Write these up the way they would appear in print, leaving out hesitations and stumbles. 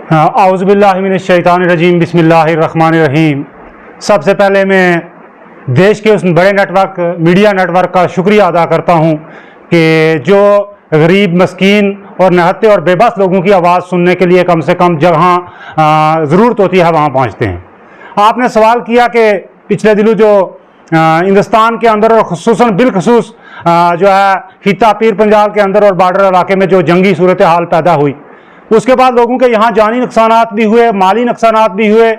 औज़ुबिल्लाहि मिनश्शैतानिर्रजीम बिस्मिल्लाहिर्रहमानिर्रहीम। सबसे पहले मैं देश के उस बड़े नेटवर्क मीडिया नेटवर्क का शुक्रिया अदा करता हूँ कि जो गरीब मस्कीन और निहत्ते और बेबस लोगों की आवाज़ सुनने के लिए कम से कम जहाँ ज़रूरत होती है वहाँ पहुँचते हैं। आपने सवाल किया कि पिछले दिनों जो हिंदुस्तान के अंदर और खुसूसन बिलखसूस जो है खित्ता पीर पंजाल के अंदर और बॉर्डर इलाके में जो जंगी सूरत हाल पैदा हुई, उसके बाद लोगों के यहाँ जानी नुकसानात भी हुए, माली नुकसानात भी हुए,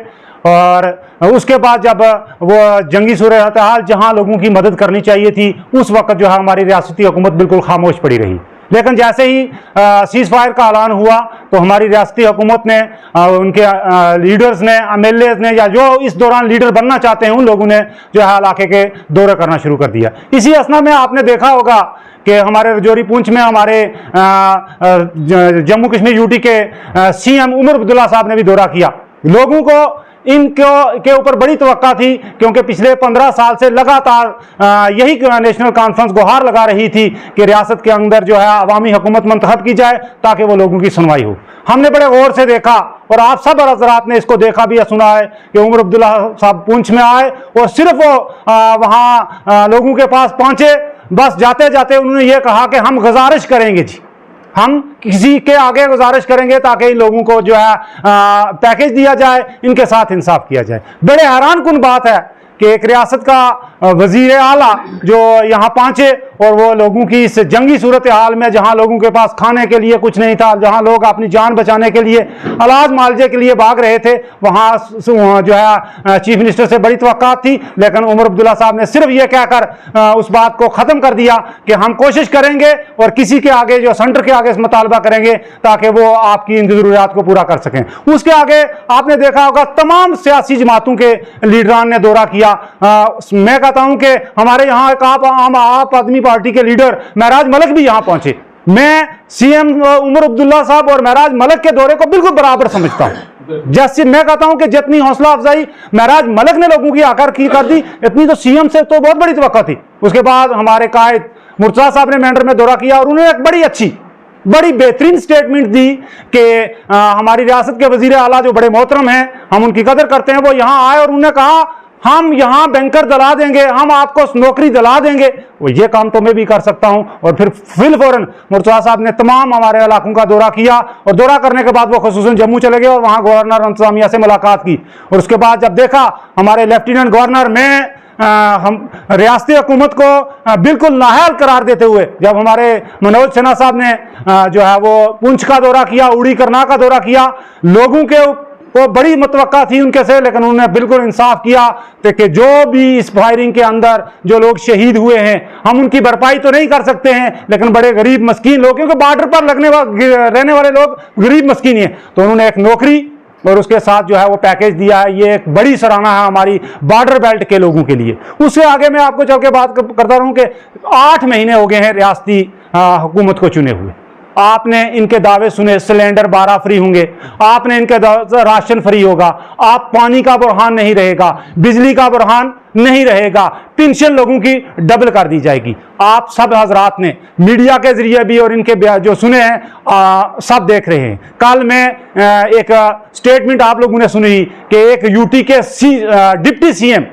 और उसके बाद जब वो जंगी सूरत हाल जहाँ लोगों की मदद करनी चाहिए थी उस वक्त जो है हमारी रियासती हुकूमत बिल्कुल खामोश पड़ी रही। लेकिन जैसे ही सीज़ फायर का ऐलान हुआ तो हमारी रियासती हुकूमत ने, उनके लीडर्स ने, MLA ने, या जो इस दौरान लीडर बनना चाहते हैं उन लोगों ने जो है इलाके के दौरे करना शुरू कर दिया। इसी असना में आपने देखा होगा कि हमारे रजौरी पुंछ में हमारे जम्मू कश्मीर यूटी के CM उमर अब्दुल्ला साहब ने भी दौरा किया। लोगों को इनके ऊपर बड़ी तवक्का थी, क्योंकि पिछले 15 साल से लगातार यही नेशनल कॉन्फ्रेंस गुहार लगा रही थी कि रियासत के अंदर जो है अवामी हुकूमत मंतखब की जाए ताकि वो लोगों की सुनवाई हो। हमने बड़े गौर से देखा और आप सब हज़रात ने इसको देखा भी या सुना है कि उमर अब्दुल्ला साहब पुंछ में आए और सिर्फ वो वहाँ लोगों के पास पहुँचे। बस जाते जाते उन्होंने ये कहा कि हम गुजारिश करेंगे जी, हम किसी के आगे गुजारिश करेंगे ताकि इन लोगों को जो है पैकेज दिया जाए, इनके साथ इंसाफ किया जाए। बड़े हैरान कुन बात है कि एक रियासत का वजीर आला जो यहाँ पहुँचे और वो लोगों की इस जंगी सूरत हाल में, जहाँ लोगों के पास खाने के लिए कुछ नहीं था, जहाँ लोग अपनी जान बचाने के लिए इलाज मालजे के लिए भाग रहे थे, वहाँ जो है चीफ मिनिस्टर से बड़ी तवक्कात थी। लेकिन उमर अब्दुल्ला साहब ने सिर्फ ये कहकर उस बात को ख़त्म कर दिया कि हम कोशिश करेंगे और किसी के आगे, जो सेंटर के आगे मुतालबा करेंगे ताकि वो आपकी इन ज़रूरियात को पूरा कर सकें। उसके आगे आपने देखा होगा तमाम सियासी जमातों के लीडरान ने दौरा किया। मैं कहता हूं कि हमारे यहाँ एक आप आदमी पार्टी के लीडर महराज मलिक भी यहाँ पहुंचे। मैं CM उमर अब्दुल्ला साहब और महराज मलिक के दौरे को बिल्कुल बराबर समझता हूं। जैसे मैं कहता हूं कि जितनी हौसला अफजाई महराज मलिक ने लोगों की आकर की कर दी, इतनी तो CM से तो बहुत बड़ी तवक्का थी। उसके बाद हमारे कायद मुर्तज़ा साहब ने मेंढर में दौरा किया और उन्होंने एक बड़ी बेहतरीन स्टेटमेंट दी कि हमारी रियासत के वजीर आला जो बड़े मोहतरम हैं, हम उनकी कदर करते हैं, वो यहाँ आए और उन्होंने कहा हम यहाँ बैंकर दिला देंगे, हम आपको नौकरी दिला देंगे। वो ये काम तो मैं भी कर सकता हूँ। और फिर फिलफौरन मुर्तज़ा साहब ने तमाम हमारे इलाकों का दौरा किया और दौरा करने के बाद वो खुसूसन जम्मू चले गए और वहाँ गवर्नर इंतजामिया से मुलाकात की। और उसके बाद जब देखा हमारे लेफ्टिनेंट गवर्नर में हम रियासती हुकूमत को बिल्कुल नाअहल करार देते हुए, जब हमारे मनोज सिन्हा साहब ने जो है वो पुंछ का दौरा किया, उड़ी करना का दौरा किया, लोगों के वो बड़ी मतवक्का थी उनके से, लेकिन उन्होंने बिल्कुल इंसाफ किया कि जो भी इस फायरिंग के अंदर जो लोग शहीद हुए हैं, हम उनकी भरपाई तो नहीं कर सकते हैं, लेकिन बड़े गरीब मस्कीन लोग, क्योंकि बॉर्डर पर रहने वाले लोग गरीब मस्कीन हैं, तो उन्होंने एक नौकरी और उसके साथ जो है वो पैकेज दिया है। ये एक बड़ी सराहना है हमारी बॉर्डर बेल्ट के लोगों के लिए। उससे आगे मैं आपको चल के बात करता रहूं कि 8 महीने हो गए हैं रियासती हुकूमत को चुने हुए। आपने इनके दावे सुने, सिलेंडर 12 फ्री होंगे, आपने इनके राशन फ्री होगा, आप पानी का बुरहान नहीं रहेगा, बिजली का बुरहान नहीं रहेगा, पेंशन लोगों की डबल कर दी जाएगी। आप सब हजरात ने मीडिया के जरिए भी और इनके जो सुने हैं सब देख रहे हैं। कल में एक स्टेटमेंट आप लोगों ने सुनी कि एक यूटी के डिप्टी CM,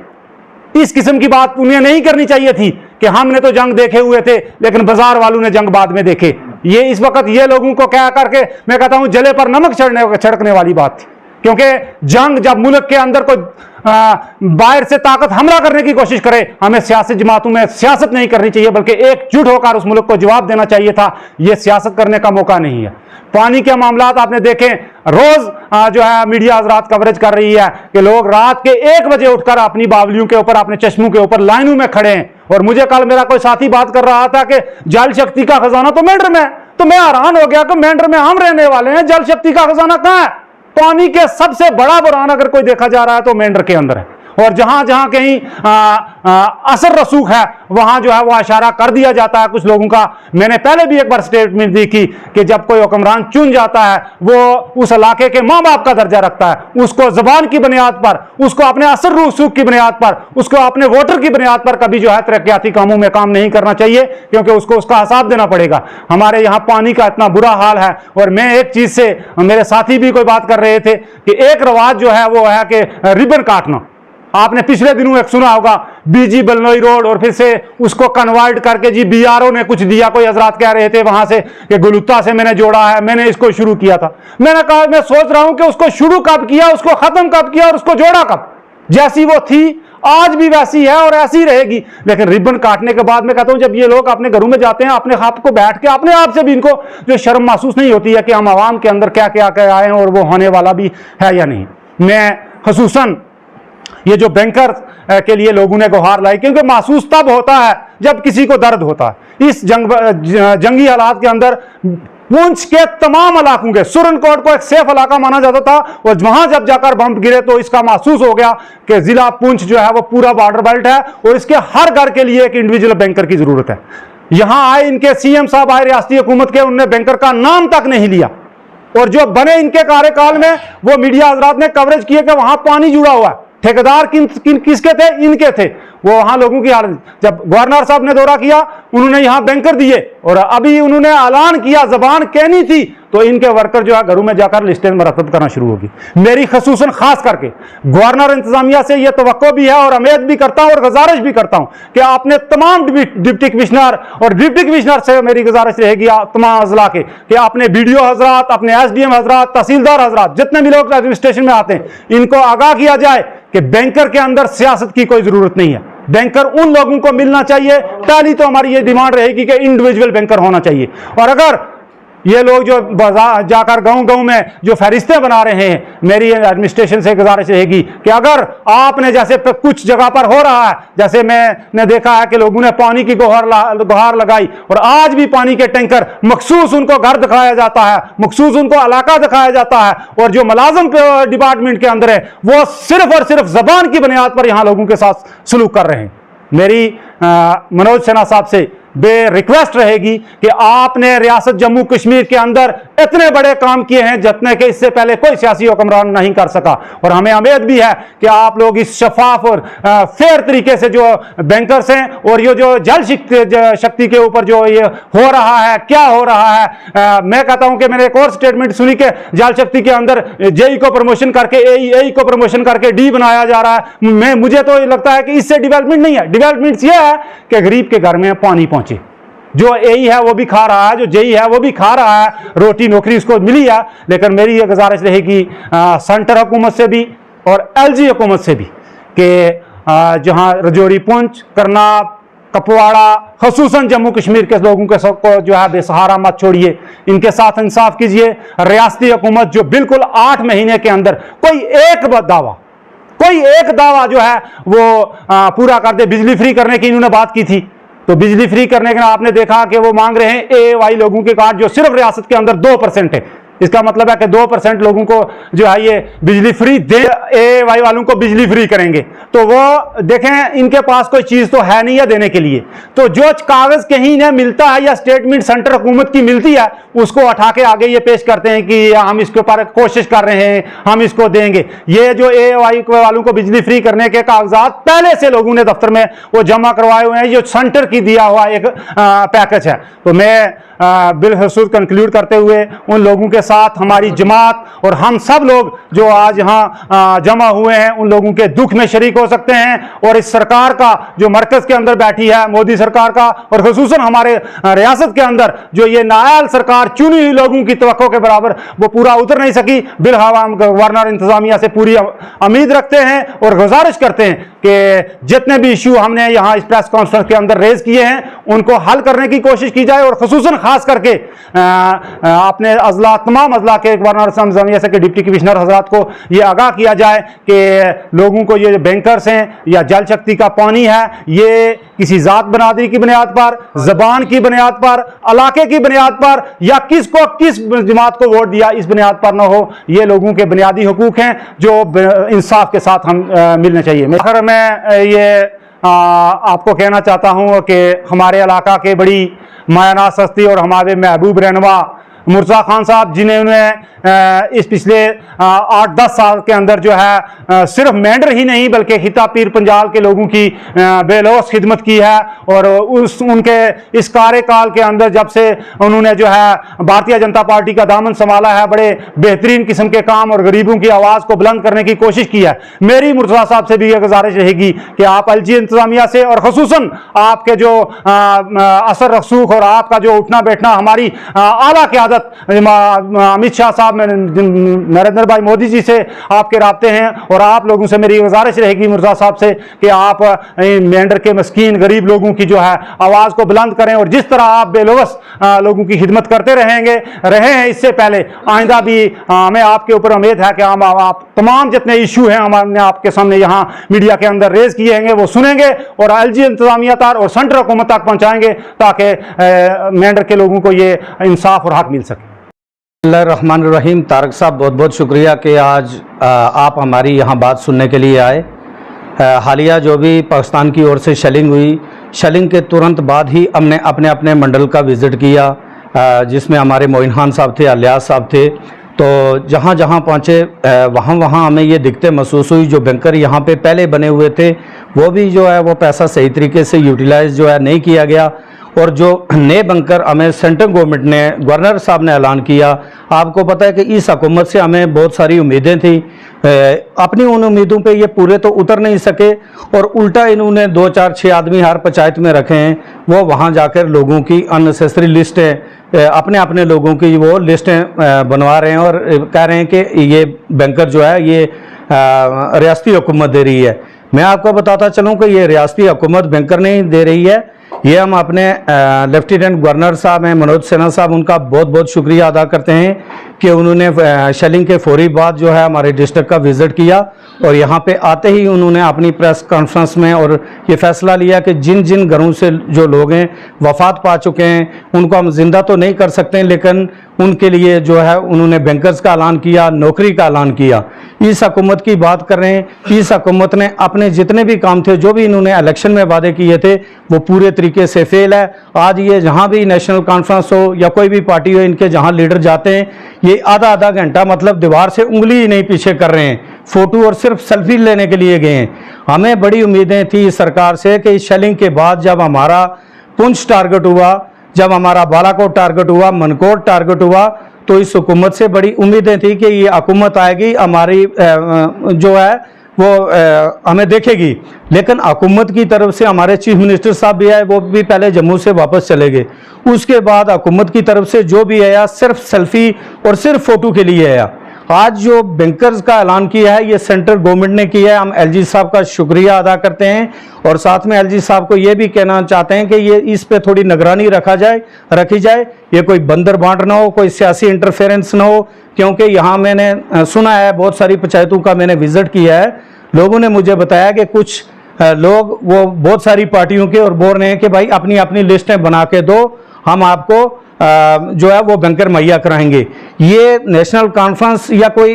इस किस्म की बात उन्हें नहीं करनी चाहिए थी कि हमने तो जंग देखे हुए थे लेकिन बाजार वालों ने जंग बाद में देखे। ये इस वक्त ये लोगों को क्या करके मैं कहता हूं जले पर नमक छिड़कने वाली बात थी, क्योंकि जंग जब मुल्क के अंदर कोई बाहर से ताकत हमला करने की कोशिश करे, हमें सियासी जमातों में सियासत नहीं करनी चाहिए, बल्कि एकजुट होकर उस मुल्क को जवाब देना चाहिए था। यह सियासत करने का मौका नहीं है। पानी के मामलात आपने देखे, रोज जो है मीडिया हजरात कवरेज कर रही है कि लोग रात के 1 बजे उठकर अपनी बावलियों के ऊपर, अपने चश्मों के ऊपर लाइनों में खड़े हैं। और मुझे कल मेरा कोई साथी बात कर रहा था कि जल शक्ति का खजाना तो मेंढर में है, तो मैं हैरान हो गया कि मेंढर में हम रहने वाले हैं, जल शक्ति का खजाना कहां है? पानी के सबसे बड़ा बुरहान अगर कोई देखा जा रहा है तो मेंढर के अंदर है। और जहां जहां कहीं असर रसूख है वहां जो है वो इशारा कर दिया जाता है कुछ लोगों का। मैंने पहले भी एक बार स्टेटमेंट दी थी कि जब कोई हुक्मरान चुन जाता है वो उस इलाके के माँ बाप का दर्जा रखता है, उसको जबान की बुनियाद पर, उसको अपने असर रसूख की बुनियाद पर, उसको अपने वोटर की बुनियाद पर कभी जो है तरक्याती कामों में काम नहीं करना चाहिए, क्योंकि उसको उसका हिसाब देना पड़ेगा। हमारे यहाँ पानी का इतना बुरा हाल है। और मैं एक चीज से, मेरे साथी भी कोई बात कर रहे थे कि एक रवाज जो है वो है कि रिबन काटना। आपने पिछले दिनों एक सुना होगा बीजी बलनोई रोड, और फिर से उसको कन्वर्ट करके जी बीआरओ ने कुछ दिया। कोई हजरात कह रहे थे वहां से कि गुलुत्ता से मैंने जोड़ा है, मैंने इसको शुरू किया था। मैंने कहा मैं सोच रहा हूं कि उसको शुरू कब किया, उसको खत्म कब किया और उसको जोड़ा कब। जैसी वो थी आज भी वैसी है और ऐसी रहेगी। लेकिन रिबन काटने के बाद मैं कहता हूं जब ये लोग अपने घरों में जाते हैं अपने आप को बैठ के अपने आप से भी इनको जो शर्म महसूस नहीं होती है कि हम आवाम के अंदर क्या क्या क्या आए हैं और वो होने वाला भी है या नहीं। मैं खसूसन ये जो बैंकर के लिए लोगों ने गुहार लाई, क्योंकि महसूस तब होता है जब किसी को दर्द होता है। इस जंगी हालात के अंदर पुंछ के तमाम इलाकों के, सुरनकोट को एक सेफ इलाका माना जाता था और वहां जब जाकर बम गिरे तो इसका महसूस हो गया कि जिला पुंछ जो है वो पूरा बॉर्डर बेल्ट है और इसके हर घर के लिए एक इंडिविजुअल बैंकर की जरूरत है। यहां आए इनके सीएम साहब आए रियासती हुकूमत के, उन्होंने बैंकर का नाम तक नहीं लिया। और जो बने इनके कार्यकाल में वो मीडिया हजरात ने कवरेज किए कि वहां पानी जुड़ा हुआ है। ठेकेदार किसके थे? इनके थे। वो वहां लोगों की हालत, जब गवर्नर साहब ने दौरा किया उन्होंने यहां बैंकर दिए और अभी उन्होंने ऐलान किया, जबान कहनी थी तो इनके वर्कर जो है घरों में जाकर लिस्टें मरतब करना शुरू होगी। मेरी खसूसन खास करके गवर्नर इंतजामिया से यह तवक्को भी है और उम्मीद भी करता हूं और गुजारिश भी करता हूं कि आपने तमाम डिप्टी कमिश्नर और डिप्टी कमिश्नर से मेरी गुजारिश रहेगी तमाम अजला के कि अपने बीडीओ हजरात, अपने एसडीएम हजरात, तहसीलदार हजरात, जितने भी लोग एडमिनिस्ट्रेशन में आते हैं, इनको आगाह किया जाए कि बैंकर के अंदर सियासत की कोई जरूरत नहीं है। बैंकर उन लोगों को मिलना चाहिए। पहली तो हमारी ये डिमांड रहेगी कि इंडिविजुअल बैंकर होना चाहिए। और अगर ये लोग जो बाजार जाकर गांव-गांव में जो फहरिस्तें बना रहे हैं, मेरी एडमिनिस्ट्रेशन से गुजारिश रहेगी कि अगर आपने जैसे कुछ जगह पर हो रहा है, जैसे मैंने देखा है कि लोगों ने पानी की गुहार लगाई और आज भी पानी के टैंकर मखसूस उनको घर दिखाया जाता है, मखसूस उनको इलाका दिखाया जाता है और जो मुलाजिम डिपार्टमेंट के अंदर है वो सिर्फ और सिर्फ जबान की बुनियाद पर यहां लोगों के साथ सलूक कर रहे हैं। मेरी मनोज सिन्हा साहब से रिक्वेस्ट रहेगी कि आपने रियासत जम्मू कश्मीर के अंदर इतने बड़े काम किए हैं जितने के इससे पहले कोई सियासी हुक्मरान नहीं कर सका और हमें उम्मीद भी है कि आप लोग इस शफाफ और फेयर तरीके से जो बैंकर्स हैं और ये जो जल शक्ति के ऊपर जो ये हो रहा है, क्या हो रहा है, मैं कहता हूं कि मैंने एक और स्टेटमेंट सुनी कि जल शक्ति के अंदर जेई को प्रमोशन करके एई को प्रमोशन करके डी बनाया जा रहा है। मुझे तो लगता है कि इससे डेवलपमेंट नहीं है। डेवलपमेंट यह है कि गरीब के घर में पानी पहुंचे। जो एई है वो भी खा रहा है, जो जेई है वो भी खा रहा है, रोटी नौकरी उसको मिली है। लेकिन मेरी ये गुजारिश रहेगी सेंटर हुकूमत से भी और एलजी हुकूमत से भी कि जहां रजौरी, पुंछ, करनाल, कपवाड़ा, खसूसन जम्मू कश्मीर के लोगों के सबको जो है बेसहारा मत छोड़िए, इनके साथ इंसाफ कीजिए। रियासती हुकूमत जो बिल्कुल 8 महीने के अंदर कोई एक दावा जो है वो पूरा कर दे। बिजली फ्री करने की इन्होंने बात की थी, तो बिजली फ्री करने के आपने देखा कि वो मांग रहे हैं एवाई लोगों के कार्ड जो सिर्फ रियासत के अंदर 2% है। इसका मतलब है कि 2% लोगों को जो है ये बिजली फ्री दे, एवाई वालों को बिजली फ्री करेंगे। तो वो देखें इनके पास कोई चीज तो है नहीं है देने के लिए, तो जो कागज कहीं न मिलता है या स्टेटमेंट सेंटर हुकूमत की मिलती है उसको उठा के आगे ये पेश करते हैं कि हम इसके ऊपर कोशिश कर रहे हैं, हम इसको देंगे। ये जो एवाई वालों को बिजली फ्री करने के कागजात पहले से लोगों ने दफ्तर में वो जमा करवाए हुए हैं, जो सेंटर की दिया हुआ एक पैकेज है। तो मैं बिलखसूस कंक्लूड करते हुए उन लोगों के साथ हमारी जमात और हम सब लोग जो आज यहाँ जमा हुए हैं उन लोगों के दुख में शरीक हो सकते हैं और इस सरकार का जो मरकज के अंदर बैठी है, मोदी सरकार का, और खसूसन हमारे रियासत के अंदर जो ये नायाल सरकार चुनी हुई लोगों की तवक्को के बराबर वो पूरा उतर नहीं सकी। बिलहवाम गवर्नर इंतजामिया से पूरी उम्मीद रखते हैं और गुजारिश करते हैं कि जितने भी इशू हमने यहाँ इस प्रेस कॉन्फ्रेंस के अंदर रेज किए हैं उनको हल करने की कोशिश की जाए और खसूसन खास करके अपने अजला तमाम अजला के गवर्नर जमिया से के डिप्टी कमिश्नर हजरात को ये आगाह किया जाए कि लोगों को ये जो बैंकर्स हैं या जल शक्ति का पानी है ये किसी ज़ात बरादरी की बुनियाद पर, ज़बान की बुनियाद पर, इलाके की बुनियाद पर या किसको किस जमात को वोट दिया इस बुनियाद पर ना हो। ये लोगों के बुनियादी हुकूक हैं जो इंसाफ के साथ हम मिलने चाहिए। आखिर मैं ये आपको कहना चाहता हूँ कि हमारे इलाका के बड़ी मायनाज हस्ती और हमारे महबूब रहनुमा मुर्तज़ा खान साहब जिन्होंने इस पिछले 8-10 साल के अंदर जो है सिर्फ मेंढर ही नहीं बल्कि खिता पीर पंजाल के लोगों की बेलौस खिदमत की है और उनके इस कार्यकाल के अंदर जब से उन्होंने जो है भारतीय जनता पार्टी का दामन संभाला है बड़े बेहतरीन किस्म के काम और गरीबों की आवाज़ को बुलंद करने की कोशिश की है। मेरी मुर्तज़ा साहब से भी यह गुजारिश रहेगी कि आप LG इंतज़ामिया से और ख़ुसूसन आपके जो असर रसूख और आपका जो उठना बैठना हमारी आला क़यादत अमित शाह साहब नरेंद्र भाई मोदी जी से आपके राब्ते हैं और आप लोगों से मेरी गुजारिश रहेगी मुर्तज़ा साहब से कि आप मेंढर के मस्कीन गरीब लोगों की जो है आवाज़ को बुलंद करें और जिस तरह आप बेलौस लोगों की खिदमत करते रहे हैं इससे पहले आइंदा भी हमें आपके ऊपर उम्मीद है कि हम आप तमाम जितने इशू हैं हमने आपके सामने यहाँ मीडिया के अंदर रेज किए हैं वो सुनेंगे और LG इंतज़ामिया तक और सेंट्रल हुकूमत तक पहुँचाएंगे ताकि मेंढर के लोगों को ये इंसाफ और हक मिल सके। बिस्मिल्लाहिर्रहमानिर्रहीम। तारक साहब बहुत बहुत शुक्रिया कि आज आप हमारी यहाँ बात सुनने के लिए आए। हालिया जो भी पाकिस्तान की ओर से शेलिंग हुई, शेलिंग के तुरंत बाद ही हमने अपने अपने मंडल का विज़िट किया जिसमें हमारे मोइन खान साहब थे, अलियास साहब थे। तो जहाँ जहाँ पहुँचे वहाँ वहाँ हमें ये दिक्कतें महसूस हुई। जो बैंकर यहाँ पे पहले बने हुए थे वो भी जो है वो पैसा सही तरीके से यूटिलाइज़ जो है नहीं किया गया और जो नए बैंकर हमें सेंट्रल गवर्नमेंट ने गवर्नर साहब ने ऐलान किया। आपको पता है कि इस हुकूमत से हमें बहुत सारी उम्मीदें थी, अपनी उन उम्मीदों पे ये पूरे तो उतर नहीं सके और उल्टा इन्होंने 2-4-6 आदमी हर पंचायत में रखे हैं। वो वहाँ जाकर लोगों की अननेसेसरी लिस्टें अपने अपने लोगों की वो लिस्टें बनवा रहे हैं और कह रहे हैं कि ये बैंकर जो है ये रियासती हुकूमत दे रही है। मैं आपको बताता चलूँ कि ये रियासती हुकूमत बैंकर नहीं दे रही है। ये हम अपने लेफ्टिनेंट गवर्नर साहब हैं मनोज सिन्हा साहब, उनका बहुत बहुत शुक्रिया अदा करते हैं कि उन्होंने शेलिंग के फौरी बाद जो है हमारे डिस्ट्रिक्ट का विज़िट किया और यहाँ पे आते ही उन्होंने अपनी प्रेस कॉन्फ्रेंस में और ये फैसला लिया कि जिन जिन घरों से जो लोग हैं वफात पा चुके हैं उनको हम जिंदा तो नहीं कर सकते लेकिन उनके लिए जो है उन्होंने बैंकर्स का ऐलान किया, नौकरी का ऐलान किया। इस हुकूमत की बात कर रहे हैं। इस हुकूमत ने अपने जितने भी काम थे, जो भी इन्होंने इलेक्शन में वादे किए थे, वो पूरे तरीके से फेल है। आज ये जहाँ भी नेशनल कॉन्फ्रेंस हो या कोई भी पार्टी हो, इनके जहाँ लीडर जाते हैं ये आधा घंटा मतलब दीवार से उंगली ही नहीं पीछे कर रहे हैं, फ़ोटो और सिर्फ सेल्फी लेने के लिए गए हैं। हमें बड़ी उम्मीदें थी इस सरकार से कि इस शेलिंग के बाद जब हमारा पुंछ टारगेट हुआ, जब हमारा बालाकोट टारगेट हुआ, मनकोट टारगेट हुआ, तो इस हुकूमत से बड़ी उम्मीदें थी कि ये हुकूमत आएगी हमारी जो है वो हमें देखेगी। लेकिन हुकूमत की तरफ से हमारे चीफ मिनिस्टर साहब भी आए, वो भी पहले जम्मू से वापस चले गए। उसके बाद हुकूमत की तरफ से जो भी आया सिर्फ सेल्फी और सिर्फ फ़ोटो के लिए आया। आज जो बैंकर्स का ऐलान किया है ये सेंट्रल गवर्नमेंट ने किया है। हम LG साहब का शुक्रिया अदा करते हैं और साथ में LG साहब को ये भी कहना चाहते हैं कि ये इस पे थोड़ी निगरानी रखी जाए। ये कोई बंदर बांट ना हो, कोई सियासी इंटरफेरेंस ना हो, क्योंकि यहाँ मैंने सुना है बहुत सारी पंचायतों का मैंने विज़िट किया है। लोगों ने मुझे बताया कि कुछ लोग वो बहुत सारी पार्टियों के और बोल रहे हैं कि भाई अपनी अपनी लिस्टें बना के दो, हम आपको जो है वो बैंकर मुहैया कराएंगे। ये नेशनल कॉन्फ्रेंस या कोई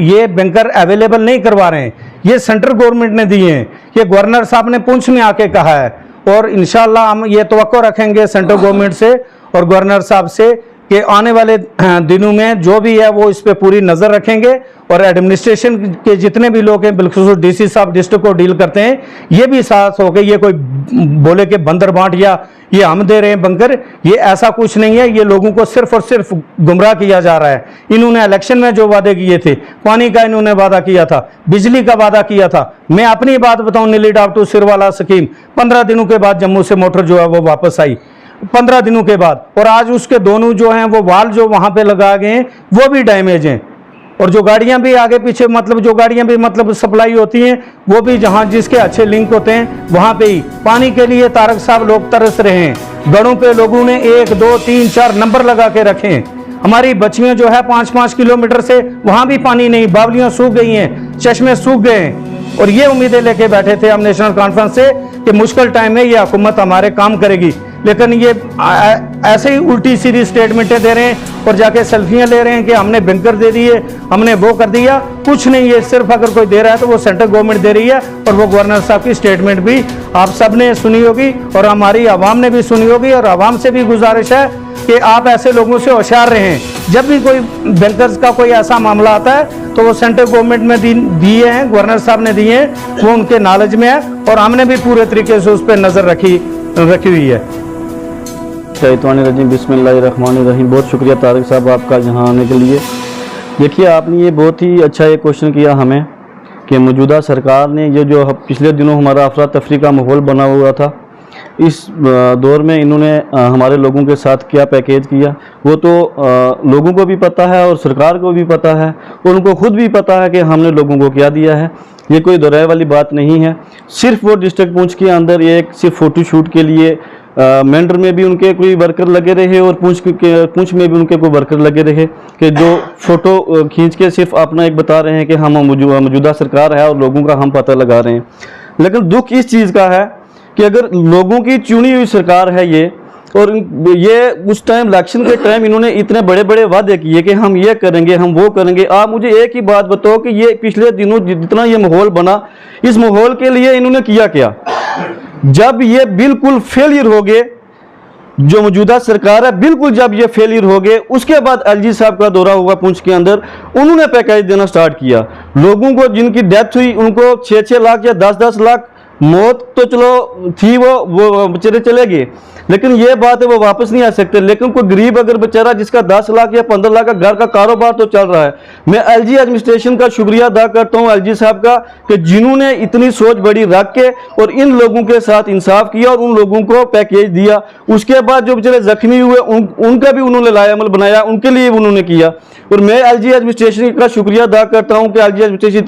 ये बैंकर अवेलेबल नहीं करवा रहे हैं, ये सेंट्रल गवर्नमेंट ने दिए हैं। ये गवर्नर साहब ने पुंछ में आके कहा है और इंशाल्लाह हम ये तवक्को रखेंगे सेंट्रल गवर्नमेंट से और गवर्नर साहब से कि आने वाले दिनों में जो भी है वो इस पे पूरी नज़र रखेंगे और एडमिनिस्ट्रेशन के जितने भी लोग हैं, बिल्कुल DC साहब डिस्ट्रिक्ट को डील करते हैं, ये भी साथ हो गए। ये कोई बोले कि बंदर बांट या ये हम दे रहे हैं बंकर, ये ऐसा कुछ नहीं है। ये लोगों को सिर्फ और सिर्फ गुमराह किया जा रहा है। इन्होंने इलेक्शन में जो वादे किए थे, पानी का इन्होंने वादा किया था, बिजली का वादा किया था। मैं अपनी बात बताऊं, नीली डाब टू सिरवाला स्कीम 15 दिनों के बाद जम्मू से मोटर जो है वो वापस आई, 15 दिनों के बाद, और आज उसके दोनों जो हैं वो वाल जो वहां पे लगा गए हैं वो भी डैमेज हैं और जो गाड़ियां भी आगे पीछे मतलब जो गाड़ियां भी मतलब सप्लाई होती हैं वो भी जहां जिसके अच्छे लिंक होते हैं वहां पे ही पानी के लिए तारक साहब लोग तरस रहे हैं। गढ़ों पे लोगों ने 1, 2, 3, 4 नंबर लगा के रखे हैं। हमारी बच्चियां जो है 5-5 किलोमीटर से, वहां भी पानी नहीं, बावलियां सूख गई हैं, चश्मे सूख गए हैं। और ये उम्मीदें लेके बैठे थे हम नेशनल कॉन्फ्रेंस से कि मुश्किल टाइम में ये हुकूमत हमारे काम करेगी, लेकिन ये ऐसे ही उल्टी सीधी स्टेटमेंटें दे रहे हैं और जाके सेल्फियां ले रहे हैं कि हमने बैंकर दे दिए, हमने वो कर दिया। कुछ नहीं, ये सिर्फ अगर कोई दे रहा है तो वो सेंट्रल गवर्नमेंट दे रही है, और वो गवर्नर साहब की स्टेटमेंट भी आप सब ने सुनी होगी और हमारी आवाम ने भी सुनी होगी। और आवाम से भी गुजारिश है कि आप ऐसे लोगों से होशियार रहें। जब भी कोई बैंकर्स का कोई ऐसा मामला आता है तो वो सेंट्रल गवर्नमेंट में दिए हैं, गवर्नर साहब ने दिए हैं, वो उनके नॉलेज में है और हमने भी पूरे तरीके से उस पर नज़र रखी हुई है। शैतानिर्रजीम, बिस्मिल्लाहिर्रहमानिर्रहीम। बहुत शुक्रिया तारिक साहब आपका यहाँ आने के लिए। देखिए, आपने ये बहुत ही अच्छा ये क्वेश्चन किया हमें कि मौजूदा सरकार ने ये जो पिछले दिनों हमारा अफरा तफरी का माहौल बना हुआ था, इस दौर में इन्होंने हमारे लोगों के साथ क्या पैकेज किया वो तो लोगों को भी पता है और सरकार को भी पता है और उनको खुद भी पता है कि हमने लोगों को क्या दिया है। ये कोई दोहराए वाली बात नहीं है। सिर्फ वो डिस्ट्रिक्ट पुंछ के अंदर एक सिर्फ फ़ोटो शूट के लिए मेंढर में भी उनके कोई वर्कर लगे रहे और पुंछ में भी उनके कोई वर्कर लगे रहे कि जो फ़ोटो खींच के सिर्फ अपना एक बता रहे हैं कि हम मौजूदा सरकार है और लोगों का हम पता लगा रहे हैं। लेकिन दुख इस चीज़ का है कि अगर लोगों की चुनी हुई सरकार है ये, और ये उस टाइम इलेक्शन के टाइम इन्होंने इतने बड़े बड़े वादे किए कि हम ये करेंगे, हम वो करेंगे। आप मुझे एक ही बात बताओ कि ये पिछले दिनों जितना ये माहौल बना, इस माहौल के लिए इन्होंने किया क्या? जब ये बिल्कुल फेलियर हो गए, जो मौजूदा सरकार है बिल्कुल जब ये फेलियर हो गए, उसके बाद एलजी साहब का दौरा हुआ पुंछ के अंदर, उन्होंने पैकेज देना स्टार्ट किया। लोगों को जिनकी डेथ हुई उनको 6-6 लाख या 10-10 लाख, मौत तो चलो थी, वो बेचारे चले गए, लेकिन ये बात है वो वापस नहीं आ सकते। लेकिन कोई गरीब अगर बेचारा जिसका 10 लाख या 15 लाख का घर का कारोबार तो चल रहा है, मैं एलजी एडमिनिस्ट्रेशन का शुक्रिया अदा करता हूँ एलजी साहब का कि जिन्होंने इतनी सोच बड़ी रख के और इन लोगों के साथ इंसाफ किया और उन लोगों को पैकेज दिया। उसके बाद जो बेचारे जख्मी हुए उनका भी उन्होंने लायामल बनाया, उनके लिए उन्होंने किया। और मैं एलजी एडमिनिस्ट्रेशन का शुक्रिया अदा करता हूँ कि एलजी एडमिनिस्ट्रेशन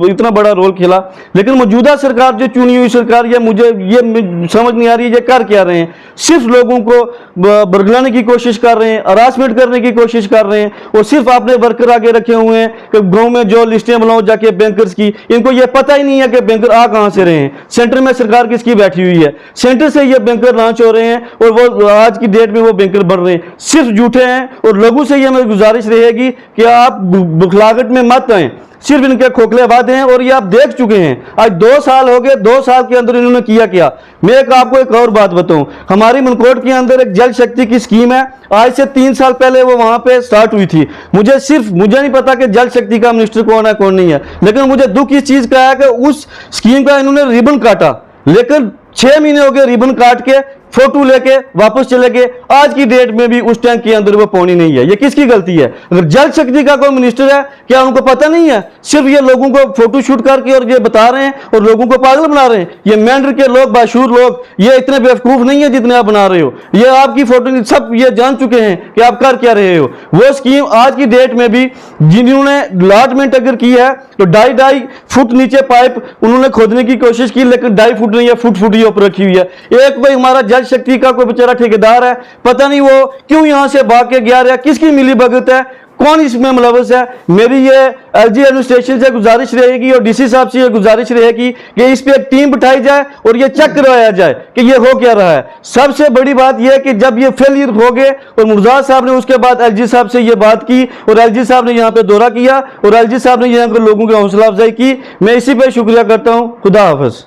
इतना बड़ा रोल खेला। लेकिन मौजूदा सरकार जो चुनी हुई सरकार, ये मुझे ये समझ नहीं आ रही ये कर क्या रहे हैं। सिर्फ लोगों को बरगलाने की कोशिश कर रहे हैं, हरासमेंट करने की कोशिश कर रहे हैं और सिर्फ अपने वर्कर आगे रखे हुए हैं कि गांव में जो लिस्टें बनाओ जाके बैंकर्स की। इनको ये पता ही नहीं है कि बैंकर आ कहां से रहे हैं, सेंटर में सरकार किसकी बैठी हुई है, सेंटर से ये बैंकर लॉन्च हो रहे हैं और वो आज की डेट में वो बैंकर बन रहे हैं, सिर्फ झूठे हैं। और लोगों से ये मेरी गुजारिश रहेगी कि आप बुखलाहट में मत आए, सिर्फ इनके खोखले वादे हैं और ये आप देख चुके हैं। आज 2 साल हो गए, 2 साल के अंदर इन्होंने किया क्या? मैं आपको एक और बात बताऊं, हमारी मनकोट के अंदर एक जल शक्ति की स्कीम है, आज से 3 साल पहले वो वहां पे स्टार्ट हुई थी। मुझे नहीं पता कि जल शक्ति का मिनिस्टर कौन है कौन नहीं है, लेकिन मुझे दुख इस चीज का है कि उस स्कीम का इन्होंने रिबन काटा, लेकिन 6 महीने हो गए रिबन काट के, फोटो लेके वापस चले गए। आज की डेट में भी उस टैंक के अंदर वो पानी नहीं है। ये किसकी गलती है? अगर जल शक्ति का कोई मिनिस्टर है, क्या उनको पता नहीं है? सिर्फ ये लोगों को फोटो शूट करके और ये बता रहे हैं और लोगों को पागल बना रहे हैं। ये मेंढर के लोग, बाशूर लोग, ये इतने बेवकूफ नहीं है जितने आप बना रहे हो। ये आपकी फोटो सब ये जान चुके हैं कि आप कर क्या रहे हो। वो स्कीम आज की डेट में भी जिन्होंने अलॉटमेंट अगर की है तो 2.5 फुट नीचे पाइप उन्होंने खोदने की कोशिश की, लेकिन 2.5 फुट नहीं है, फुट ही ऊपर रखी हुई है। एक भाई हमारा जल शक्ति का कोई बेचारा ठेकेदार है, पता नहीं वो क्यों यहां से भाग के गया रहा, किसकी मिली भगत है, कौन इसमें मुलव्वस है। मेरी ये एलजी एडमिनिस्ट्रेशन से गुजारिश रहेगी और डीसी साहब से ये गुजारिश रहेगी कि इस पे एक टीम बिठाई जाए और ये चेक करवाया जाए कि ये हो क्या रहा है। सबसे बड़ी बात यह है कि जब ये फेलियर हो गए और मुर्जाद साहब ने उसके बाद एलजी साहब से ये बात की और एलजी साहब ने यहाँ पे दौरा किया और एलजी साहब ने यहाँ के लोगों की हौसला अफजाई की, मैं इसी पे शुक्रिया करता हूँ। खुदा हाफिज।